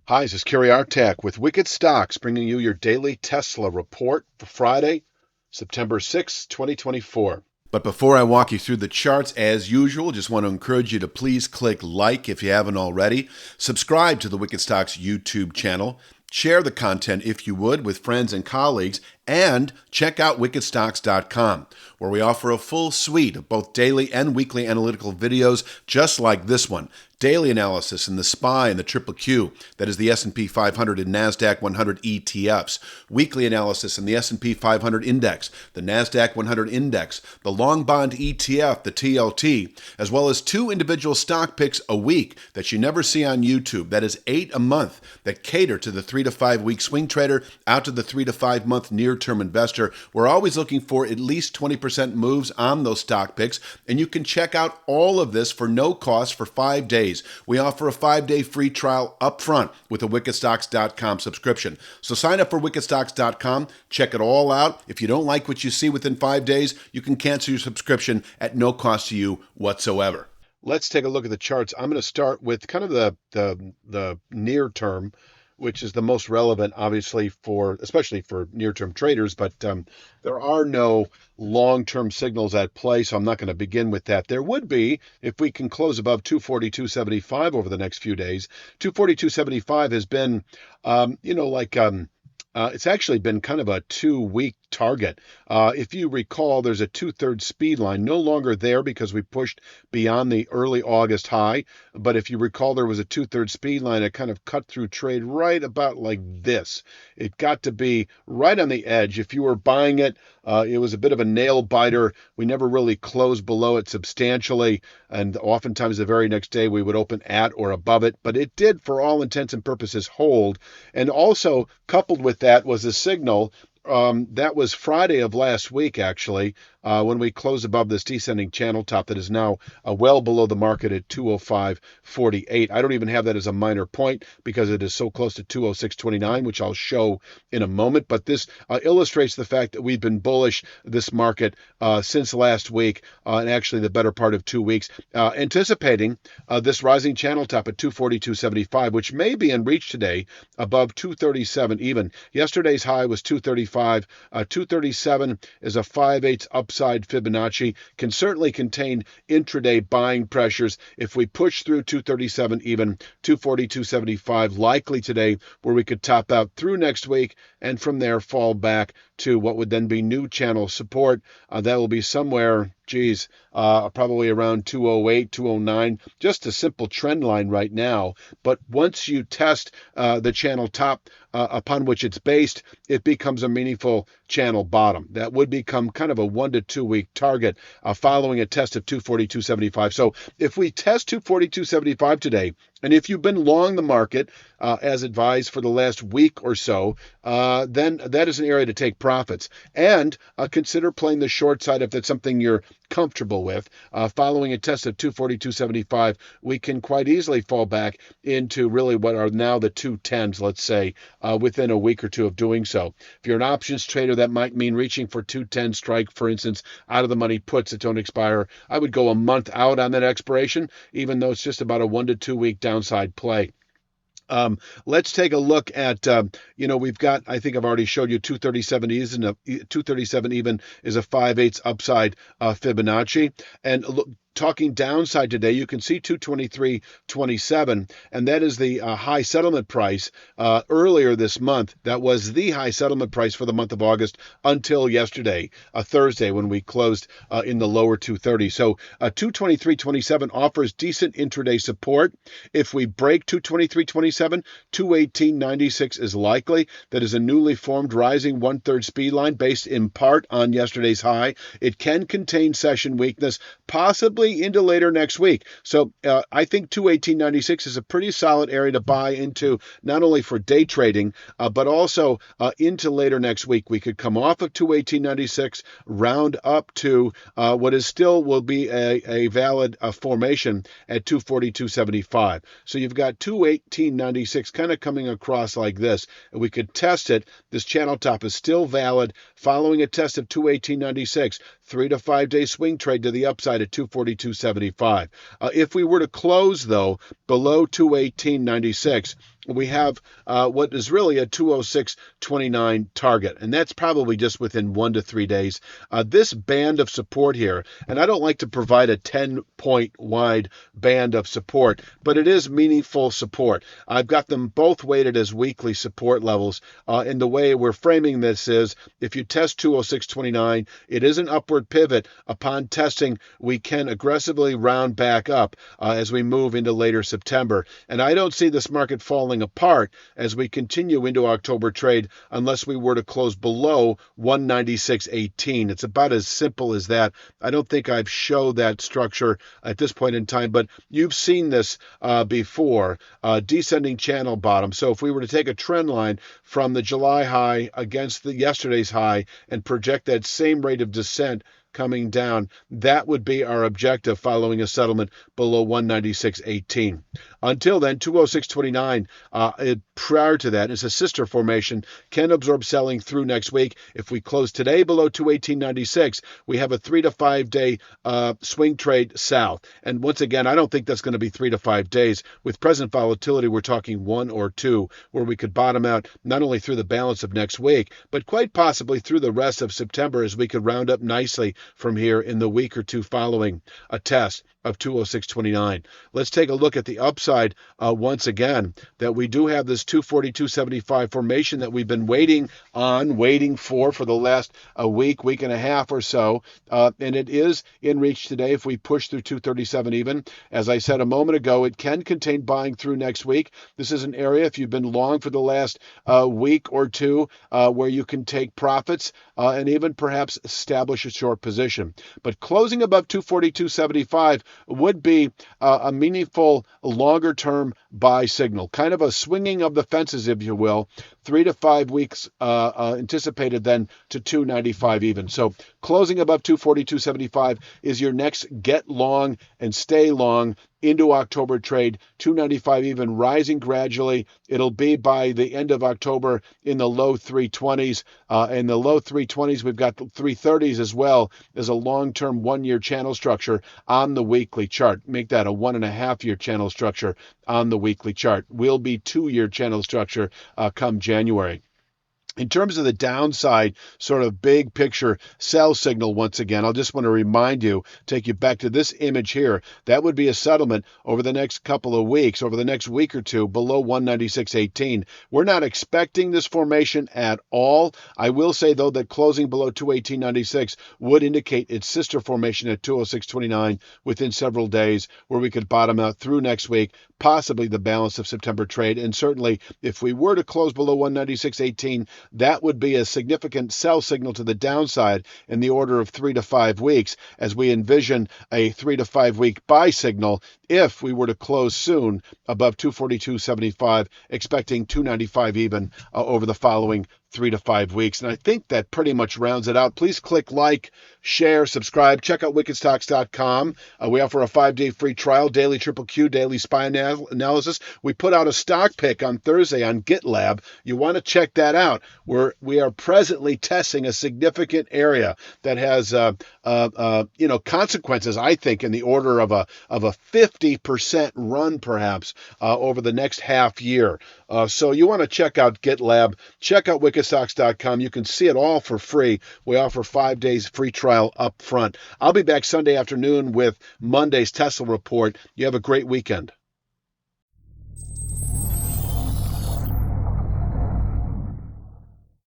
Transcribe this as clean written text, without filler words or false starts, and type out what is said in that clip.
Hi, this is Kerry Artak with Wicked Stocks, bringing you your daily Tesla report for Friday, September 6, 2024. But before I walk you through the charts, as usual, just want to encourage you to please click like if you haven't already. Subscribe to the Wicked Stocks YouTube channel. Share the content, if you would, with friends and colleagues. And check out wickedstocks.com, where we offer a full suite of both daily and weekly analytical videos just like this one. Daily analysis in the SPY and the Triple Q, that is the S&P 500 and NASDAQ 100 ETFs. Weekly analysis in the S&P 500 Index, the NASDAQ 100 Index, the Long Bond ETF, the TLT, as well as 2 individual stock picks a week that you never see on YouTube. That is 8 a month that cater to the 3 to 5 week swing trader out to the 3 to 5 month near-term investor. We're always looking for at least 20% moves on those stock picks, and you can check out all of this for no cost for 5 days. We offer a 5-day free trial up front with a wickedstocks.com subscription. So sign up for wickedstocks.com, check it all out. If you don't like what you see within 5 days, you can cancel your subscription at no cost to you whatsoever. Let's take a look at the charts. I'm going to start with kind of the near term, which is the most relevant, obviously, especially for near-term traders, but there are no long-term signals at play, so I'm not going to begin with that. There would be if we can close above 242.75 over the next few days. 242.75 has been, it's actually been kind of a 2-week target. If you recall, there's a 2/3 speed line, no longer there because we pushed beyond the early August high. But if you recall, there was a 2/3 speed line that kind of cut through trade right about like this. It got to be right on the edge. If you were buying it, it was a bit of a nail biter. We never really closed below it substantially. And oftentimes the very next day we would open at or above it. But it did, for all intents and purposes, hold. And also coupled with that was a signal. That was Friday of last week, actually, when we closed above this descending channel top that is now well below the market at 205.48. I don't even have that as a minor point because it is so close to 206.29, which I'll show in a moment. But this illustrates the fact that we've been bullish this market since last week and actually the better part of 2 weeks, anticipating this rising channel top at 242.75, which may be in reach today above 237 even. Yesterday's high was 235. 237 is a 5/8 upside Fibonacci, can certainly contain intraday buying pressures. If we push through 237 even, 242.75 likely today, where we could top out through next week and from there fall back to what would then be new channel support. That will be somewhere, probably around 208, 209, just a simple trend line right now. But once you test the channel top upon which it's based, it becomes a meaningful channel bottom. That would become kind of a 1 to 2 week target following a test of 242.75. So if we test 242.75 today, and if you've been long the market, as advised for the last week or so, then that is an area to take profits. And consider playing the short side if that's something you're comfortable with. Following a test of 242.75, we can quite easily fall back into really what are now the 210s, let's say, within a week or two of doing so. If you're an options trader, that might mean reaching for 210 strike, for instance, out of the money puts that don't expire. I would go a month out on that expiration, even though it's just about a 1 to 2 week downside play. Let's take a look at, we've got, I think I've already showed you 237 even is a 5/8 upside Fibonacci. And look, talking downside today, you can see 223.27, and that is the high settlement price earlier this month. That was the high settlement price for the month of August until yesterday, Thursday, when we closed in the lower 230. So 223.27 offers decent intraday support. If we break 223.27, 218.96 is likely. That is a newly formed rising 1/3 speed line based in part on yesterday's high. It can contain session weakness, possibly into later next week. So I think 218.96 is a pretty solid area to buy into, not only for day trading, but also into later next week. We could come off of 218.96, round up to what is still will be a valid formation at 242.75. So you've got 218.96 kind of coming across like this. And we could test it. This channel top is still valid following a test of 218.96. 3 to 5 day swing trade to the upside at 242.75. If we were to close, though, below 218.96, we have what is really a 206.29 target, and that's probably just within 1 to 3 days. This band of support here, and I don't like to provide a 10-point wide band of support, but it is meaningful support. I've got them both weighted as weekly support levels. And the way we're framing this is if you test 206.29, it is an upward pivot. Upon testing, we can aggressively round back up as we move into later September. And I don't see this market falling apart as we continue into October trade unless we were to close below 196.18. It's about as simple as that. I don't think I've showed that structure at this point in time, but you've seen this before, descending channel bottom. So if we were to take a trend line from the July high against the yesterday's high and project that same rate of descent coming down, that would be our objective following a settlement below 196.18. Until then, 206.29 prior to that is a sister formation, can absorb selling through next week. If we close today below 218.96, we have a 3 to 5 day swing trade south. And once again, I don't think that's going to be 3 to 5 days. With present volatility, we're talking 1 or 2, where we could bottom out not only through the balance of next week, but quite possibly through the rest of September as we could round up nicely from here in the week or two following a test of 206.29. Let's take a look at the upside once again, that we do have this 242.75 formation that we've been waiting for the last week and a half or so. And it is in reach today if we push through 237 even. As I said a moment ago, it can contain buying through next week. This is an area, if you've been long for the last week or two, where you can take profits and even perhaps establish a short position. But closing above 242.75 would be a meaningful longer-term buy signal, kind of a swinging of the fences, if you will, 3 to 5 weeks anticipated then to 295 even. So closing above 242.75 is your next get long and stay long into October trade, 295 even, rising gradually. It'll be by the end of October in the low 320s. In the low 320s, we've got the 330s as well as a long-term one-year channel structure on the weekly chart. Make that a 1.5-year channel structure on the weekly chart. Will be 2-year channel structure come January. In terms of the downside, sort of big picture sell signal, once again, I'll just want to remind you, take you back to this image here. That would be a settlement over the next couple of weeks, over the next week or two, below 196.18. We're not expecting this formation at all. I will say, though, that closing below 218.96 would indicate its sister formation at 206.29 within several days, where we could bottom out through next week, possibly the balance of September trade. And certainly, if we were to close below 196.18, that would be a significant sell signal to the downside in the order of 3 to 5 weeks, as we envision a 3 to 5 week buy signal if we were to close soon above 242.75, expecting 295 even over the following 3 to 5 weeks. And I think that pretty much rounds it out. Please click like, share, subscribe. Check out wickedstocks.com. We offer a 5-day free trial, daily triple Q, daily SPY analysis. We put out a stock pick on Thursday on GitLab. You want to check that out. We are presently testing a significant area that has consequences, I think, in the order of a 50% run perhaps over the next half year. So you want to check out GitLab. Check out wickedstocks.com. You can see it all for free. We offer 5 days free trial up front. I'll be back Sunday afternoon with Monday's Tesla report. You have a great weekend.